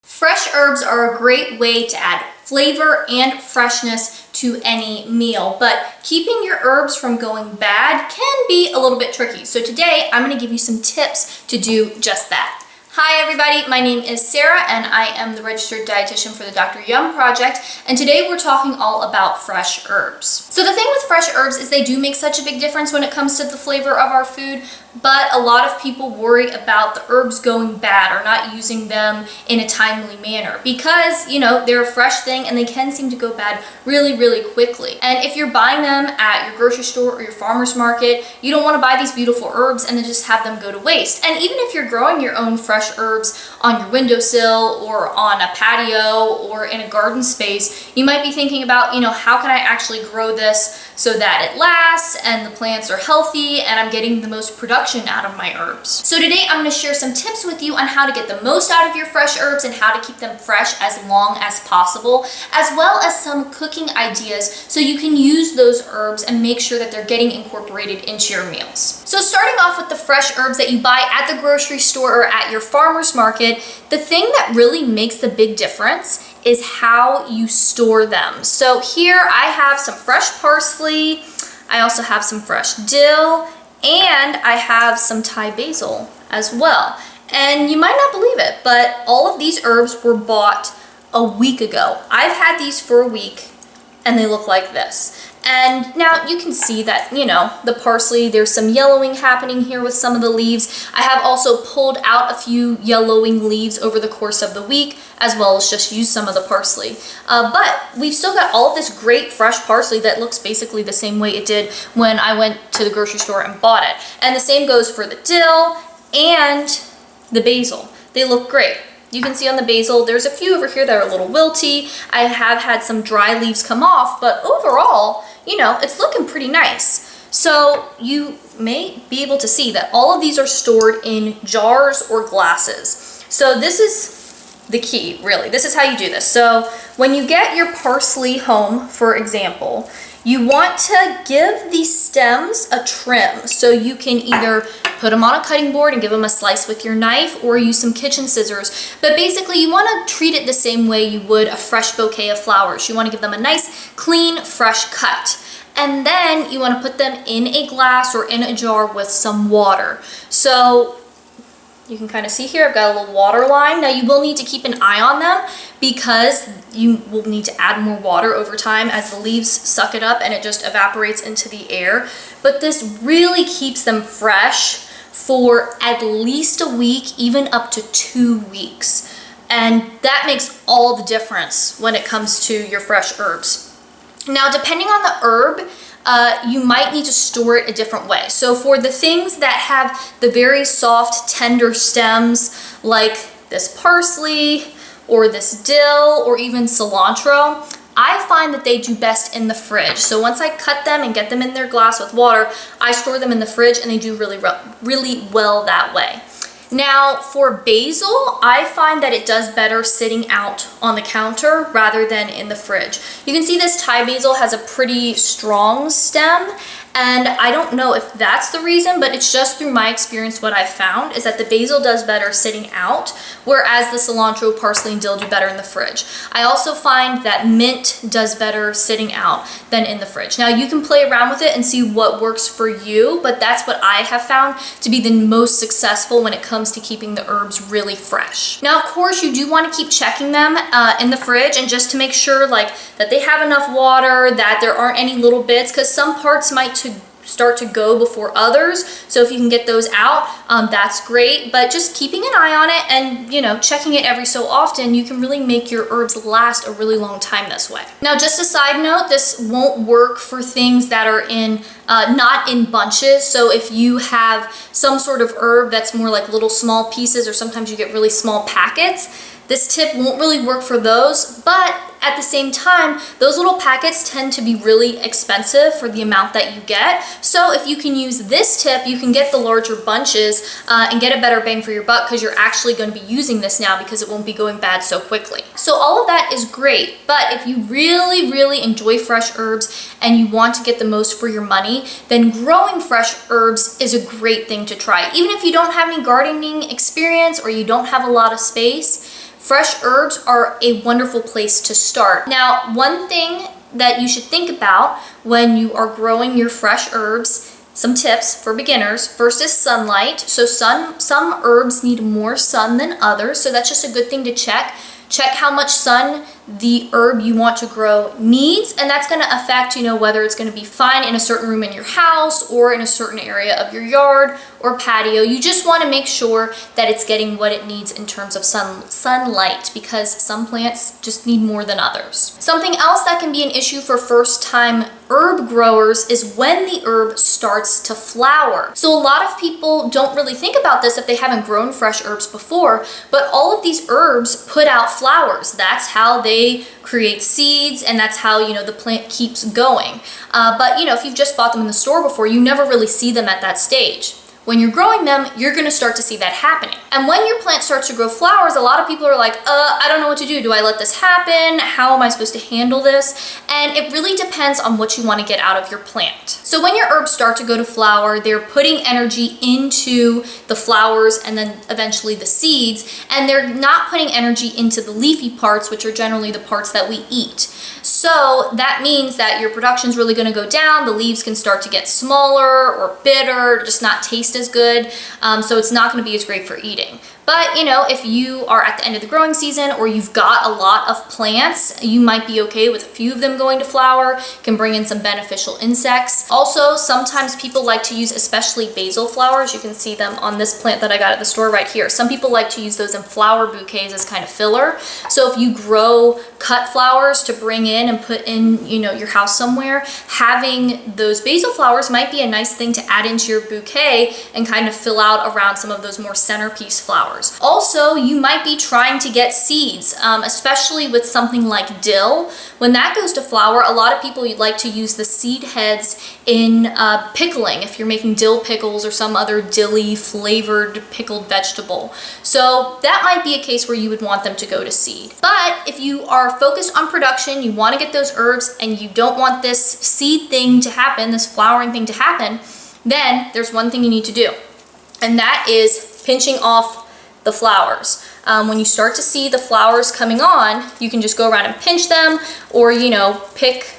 Fresh herbs are a great way to add flavor and freshness to any meal, but keeping your herbs from going bad can be a little bit tricky. So today I'm going to give you some tips to do just that. Hi everybody, my name is Sarah and I am the registered dietitian for the Dr. Yum Project, and today we're talking all about fresh herbs. So the thing with fresh herbs is they do make such a big difference when it comes to the flavor of our food, but a lot of people worry about the herbs going bad or not using them in a timely manner because, you know, they're a fresh thing and they can seem to go bad really, really quickly. And if you're buying them at your grocery store or your farmer's market, you don't want to buy these beautiful herbs and then just have them go to waste. And even if you're growing your own fresh herbs on your windowsill or on a patio or in a garden space, you might be thinking about, how can I actually grow this so that it lasts and the plants are healthy and I'm getting the most production out of my herbs. So today I'm going to share some tips with you on how to get the most out of your fresh herbs and how to keep them fresh as long as possible, as well as some cooking ideas so you can use those herbs and make sure that they're getting incorporated into your meals. So starting off with the fresh herbs that you buy at the grocery store or at your farmer's market, the thing that really makes the big difference is how you store them. So here I have some fresh parsley, I also have some fresh dill, and I have some Thai basil as well. And you might not believe it, but all of these herbs were bought a week ago. I've had these for a week and they look like this. And now you can see that, the parsley, there's some yellowing happening here with some of the leaves. I have also pulled out a few yellowing leaves over the course of the week, as well as just used some of the parsley. But we've still got all of this great fresh parsley that looks basically the same way it did when I went to the grocery store and bought it. And the same goes for the dill and the basil. They look great. You can see on the basil, there's a few over here that are a little wilty. I have had some dry leaves come off, but overall, it's looking pretty nice. So you may be able to see that all of these are stored in jars or glasses. So this is the key, really. This is how you do this. So when you get your parsley home, for example, you want to give the stems a trim. So you can either put them on a cutting board and give them a slice with your knife or use some kitchen scissors. But basically you want to treat it the same way you would a fresh bouquet of flowers. You want to give them a nice, clean, fresh cut. And then you want to put them in a glass or in a jar with some water. So you can kind of see here, I've got a little water line. Now you will need to keep an eye on them because you will need to add more water over time as the leaves suck it up and it just evaporates into the air. But this really keeps them fresh for at least a week, even up to 2 weeks. And that makes all the difference when it comes to your fresh herbs. Now, depending on the herb, you might need to store it a different way. So for the things that have the very soft, tender stems, like this parsley or this dill or even cilantro, I find that they do best in the fridge. So once I cut them and get them in their glass with water, I store them in the fridge and they do really well that way. Now for basil, I find that it does better sitting out on the counter rather than in the fridge. You can see this Thai basil has a pretty strong stem, and I don't know if that's the reason, but it's just through my experience what I've found is that the basil does better sitting out, whereas the cilantro, parsley, and dill do better in the fridge. I also find that mint does better sitting out than in the fridge. Now you can play around with it and see what works for you, but that's what I have found to be the most successful when it comes to keeping the herbs really fresh. Now, of course, you do want to keep checking them in the fridge and just to make sure that they have enough water, that there aren't any little bits, because some parts might start to go before others. So if you can get those out, that's great. But just keeping an eye on it and, checking it every so often, you can really make your herbs last a really long time this way. Now, just a side note, this won't work for things that are not in bunches. So if you have some sort of herb that's more like little small pieces, or sometimes you get really small packets, this tip won't really work for those, but at the same time, those little packets tend to be really expensive for the amount that you get. So if you can use this tip, you can get the larger bunches and get a better bang for your buck because you're actually going to be using this now because it won't be going bad so quickly. So all of that is great, but if you really enjoy fresh herbs and you want to get the most for your money, then growing fresh herbs is a great thing to try. Even if you don't have any gardening experience or you don't have a lot of space, fresh herbs are a wonderful place to start. Now, one thing that you should think about when you are growing your fresh herbs, some tips for beginners. First is sunlight. So some herbs need more sun than others, so that's just a good thing to check. Check how much sun the herb you want to grow needs, and that's going to affect, whether it's going to be fine in a certain room in your house or in a certain area of your yard or patio. You just want to make sure that it's getting what it needs in terms of sunlight, because some plants just need more than others. Something else that can be an issue for first-time herb growers is when the herb starts to flower. So a lot of people don't really think about this if they haven't grown fresh herbs before, but all of these herbs put out flowers. That's how they create seeds, and that's how the plant keeps going. But if you've just bought them in the store before, you never really see them at that stage. When you're growing them, you're going to start to see that happening. And when your plant starts to grow flowers, a lot of people are like, I don't know what to do. Do I let this happen? How am I supposed to handle this? And it really depends on what you want to get out of your plant. So when your herbs start to go to flower, they're putting energy into the flowers and then eventually the seeds, and they're not putting energy into the leafy parts, which are generally the parts that we eat. So that means that your production is really going to go down. The leaves can start to get smaller or bitter, just not taste as good. So it's not going to be as great for eating. But, if you are at the end of the growing season or you've got a lot of plants, you might be okay with a few of them going to flower, can bring in some beneficial insects. Also, sometimes people like to use especially basil flowers. You can see them on this plant that I got at the store right here. Some people like to use those in flower bouquets as kind of filler. So if you grow cut flowers to bring in and put in, your house somewhere, having those basil flowers might be a nice thing to add into your bouquet and kind of fill out around some of those more centerpiece flowers. Also, you might be trying to get seeds, especially with something like dill. When that goes to flower, a lot of people like to use the seed heads in pickling, if you're making dill pickles or some other dilly flavored pickled vegetable. So that might be a case where you would want them to go to seed. But if you are focused on production, you want to get those herbs, and you don't want this seed thing to happen, this flowering thing to happen, then there's one thing you need to do, and that is pinching off the flowers. When you start to see the flowers coming on, you can just go around and pinch them, or pick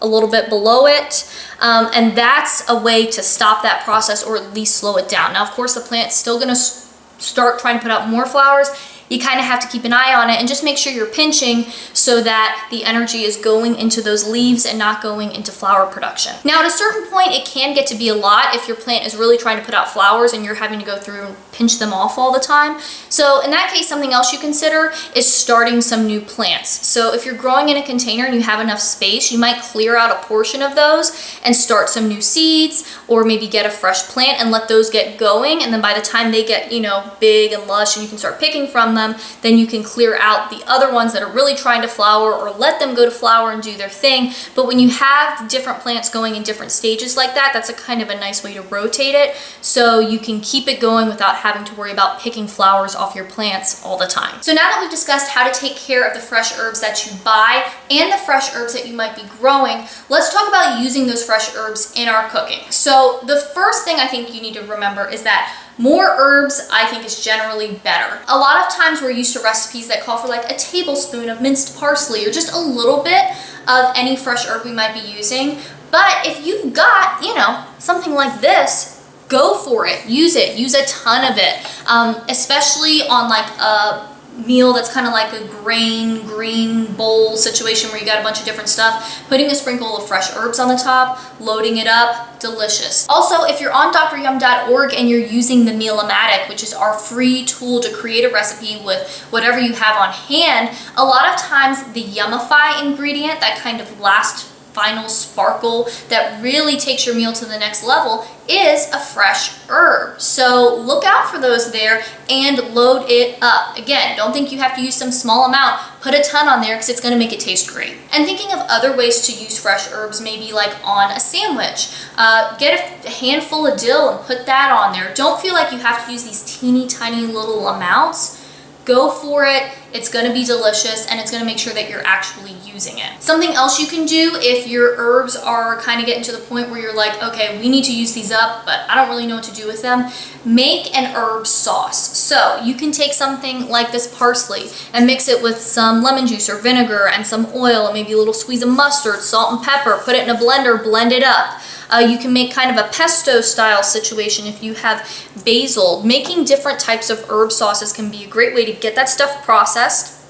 a little bit below it, and that's a way to stop that process, or at least slow it down. Now, of course, the plant's still going to start trying to put out more flowers. You kind of have to keep an eye on it and just make sure you're pinching so that the energy is going into those leaves and not going into flower production. Now, at a certain point, it can get to be a lot if your plant is really trying to put out flowers and you're having to go through and pinch them off all the time. So in that case, something else you consider is starting some new plants. So if you're growing in a container and you have enough space, you might clear out a portion of those and start some new seeds, or maybe get a fresh plant and let those get going. And then by the time they get, big and lush and you can start picking from them, then you can clear out the other ones that are really trying to flower, or let them go to flower and do their thing. But when you have different plants going in different stages like that, that's a kind of a nice way to rotate it, so you can keep it going without having to worry about picking flowers off your plants all the time. So now that we've discussed how to take care of the fresh herbs that you buy and the fresh herbs that you might be growing, let's talk about using those fresh herbs in our cooking. So the first thing I think you need to remember is that more herbs, I think, is generally better. A lot of times we're used to recipes that call for like a tablespoon of minced parsley, or just a little bit of any fresh herb we might be using. But if you've got, something like this, go for it. Use it. Use a ton of it, especially on like a meal that's kind of like a green bowl situation where you got a bunch of different stuff. Putting a sprinkle of fresh herbs on the top, loading it up, delicious. Also, if you're on dryum.org and you're using the Meal-O-Matic, which is our free tool to create a recipe with whatever you have on hand, a lot of times the Yumify ingredient, that kind of last final sparkle that really takes your meal to the next level, is a fresh herb. So look out for those there and load it up. Again, don't think you have to use some small amount. Put a ton on there because it's going to make it taste great. And thinking of other ways to use fresh herbs, maybe like on a sandwich. Get a handful of dill and put that on there. Don't feel like you have to use these teeny tiny little amounts. go for it. It's gonna be delicious and it's gonna make sure that you're actually using it. Something else you can do if your herbs are kind of getting to the point where you're like, okay, we need to use these up, but I don't really know what to do with them, make an herb sauce. So you can take something like this parsley and mix it with some lemon juice or vinegar and some oil and maybe a little squeeze of mustard, salt and pepper, put it in a blender, blend it up. You can make kind of a pesto style situation if you have basil. Making different types of herb sauces can be a great way to get that stuff processed,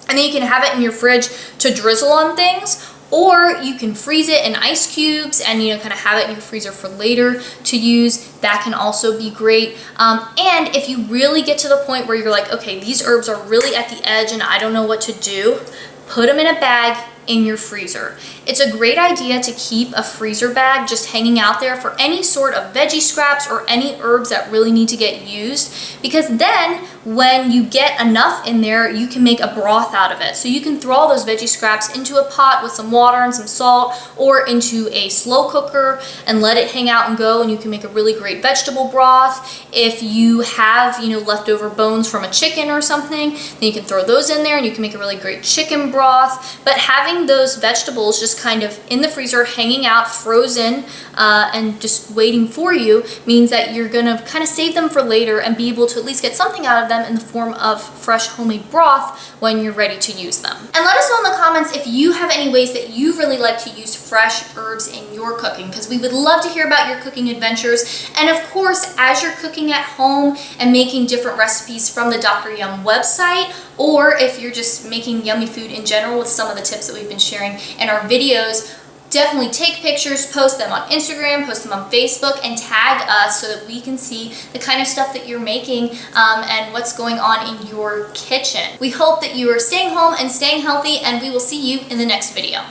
and then you can have it in your fridge to drizzle on things, or you can freeze it in ice cubes and kind of have it in your freezer for later to use. That can also be great. And if you really get to the point where you're like, okay, these herbs are really at the edge and I don't know what to do, put them in a bag in your freezer. It's a great idea to keep a freezer bag just hanging out there for any sort of veggie scraps or any herbs that really need to get used, because then when you get enough in there, you can make a broth out of it. So you can throw all those veggie scraps into a pot with some water and some salt, or into a slow cooker and let it hang out and go, and you can make a really great vegetable broth. If you have leftover bones from a chicken or something, then you can throw those in there and you can make a really great chicken broth. But having those vegetables just kind of in the freezer hanging out frozen and just waiting for you means that you're gonna kind of save them for later and be able to at least get something out of them in the form of fresh homemade broth when you're ready to use them. And let us know in the comments if you have any ways that you really like to use fresh herbs in your cooking, because we would love to hear about your cooking adventures. And of course, as you're cooking at home and making different recipes from the Dr. Yum website, or if you're just making yummy food in general with some of the tips that we've been sharing in our videos, definitely take pictures, post them on Instagram, post them on Facebook, and tag us so that we can see the kind of stuff that you're making and what's going on in your kitchen. We hope that you are staying home and staying healthy, and we will see you in the next video.